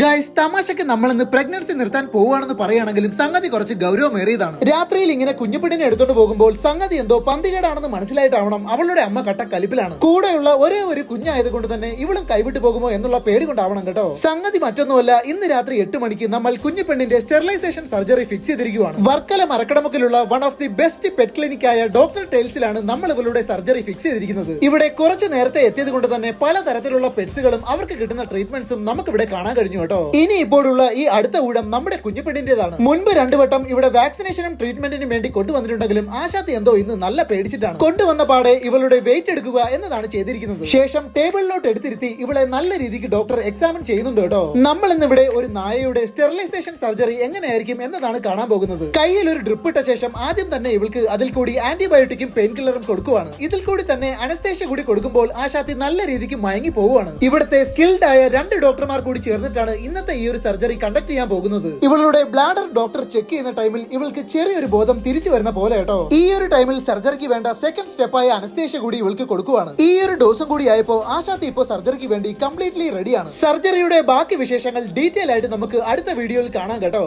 Guys, തമാശക്ക് നമ്മളിന്ന് pregnancy നിർത്താൻ പോവുകയാണെന്ന് പറയുകയാണെങ്കിലും സംഗതി കുറച്ച് ഗൗരവമേറിയതാണ്. രാത്രിയിൽ ഇങ്ങനെ കുഞ്ഞുപെണ്ണിനെ എടുത്തോണ്ട് പോകുമ്പോൾ സംഗതി എന്തോ പന്തികേടാണെന്ന് മനസ്സിലായിട്ടാവണം അവളുടെ അമ്മ കട്ട കലിപ്പിലാണ്. കൂടെയുള്ള ഒരേ ഒരു കുഞ്ഞായതുകൊണ്ട് തന്നെ ഇവളും കൈവിട്ടു പോകുമോ എന്നുള്ള പേടി കൊണ്ടാവണം കേട്ടോ. സംഗതി മറ്റൊന്നുമല്ല, ഇന്ന് രാത്രി 8 മണിക്ക് നമ്മൾ കുഞ്ഞുപെണ്ണിന്റെ സ്റ്റെറിലൈസേഷൻ സർജറി ഫിക്സ് ചെയ്തിരിക്കുകയാണ്. വർക്കല മരക്കടമുക്കിലുള്ള one of the best pet clinic ആയ ഡോക്ടർ ടൈൽസിലാണ് നമ്മൾ ഇവളുടെ സർജറി ഫിക്സ് ചെയ്തിരിക്കുന്നത്. ഇവിടെ കുറച്ച് നേരത്തെ എത്തിയത് കൊണ്ട് തന്നെ പലതരത്തിലുള്ള പെറ്റ്സുകളും അവർക്ക് കിട്ടുന്ന ട്രീറ്റ്മെന്റ്സും നമുക്ക് ഇവിടെ കാണാൻ കഴിഞ്ഞു. ഇനി ഇപ്പോഴുള്ള ഈ അടുത്ത ഊഴം നമ്മുടെ കുഞ്ഞുപെണ്ണിന്റേതാണ്. മുൻപ് 2 വട്ടം ഇവിടെ വാക്സിനേഷനും ട്രീറ്റ്മെന്റിനും വേണ്ടി കൊണ്ടുവന്നിട്ടുണ്ടെങ്കിലും ആശാത്തി എന്തോ ഇന്ന് നല്ല പേടിച്ചിട്ടാണ്. കൊണ്ടുവന്ന പാടെ ഇവളുടെ വെയിറ്റ് എടുക്കുക എന്നതാണ് ചെയ്തിരിക്കുന്നത്. ശേഷം ടേബിളിലോട്ട് എടുത്തിരുത്തി ഇവളെ നല്ല രീതിക്ക് ഡോക്ടർ എക്സാമിൻ ചെയ്യുന്നുണ്ട് കേട്ടോ. നമ്മൾ ഇന്ന് ഇവിടെ ഒരു നായയുടെ സ്റ്റെറിലൈസേഷൻ സർജറി എങ്ങനെയായിരിക്കും എന്നതാണ് കാണാൻ പോകുന്നത്. കയ്യിൽ ഒരു ഡ്രിപ്പ് ഇട്ട ശേഷം ആദ്യം തന്നെ ഇവൾക്ക് അതിൽ കൂടി ആന്റിബയോട്ടിക്കും പെയിൻ കില്ലറും കൊടുക്കുവാണ്. ഇതിൽ കൂടി തന്നെ അനസ്തേഷ്യ കൂടി കൊടുക്കുമ്പോൾ ആശാത്തി നല്ല രീതിക്ക് മയങ്ങി പോവുകയാണ്. ഇവിടുത്തെ സ്കിൽഡ് ആയ 2 ഡോക്ടർമാർ കൂടി ചേർന്നിട്ടാണ് ഇന്നത്തെ ഈ ഒരു സർജറി കണ്ടക്ട് ചെയ്യാൻ പോകുന്നത്. ഇവളുടെ ബ്ലാഡർ ഡോക്ടർ ചെക്ക് ചെയ്യുന്ന ടൈമിൽ ഇവൾക്ക് ചെറിയൊരു ബോധം തിരിച്ചു വരുന്ന പോലെ കേട്ടോ. ഈ ഒരു ടൈമിൽ സർജറിക്ക് വേണ്ട സെക്കൻഡ് സ്റ്റെപ്പായ അനസ്തേഷ്യ കൂടി ഇവൾക്ക് കൊടുക്കുവാണ്. ഈ ഒരു ഡോസും കൂടി ആയപ്പോ ആശാത്തി ഇപ്പോൾ സർജറിക്ക് വേണ്ടി കംപ്ലീറ്റ്ലി റെഡിയാണ്. സർജറിയുടെ ബാക്കി വിശേഷങ്ങൾ ഡീറ്റെയിൽ ആയിട്ട് നമുക്ക് അടുത്ത വീഡിയോയിൽ കാണാം കേട്ടോ.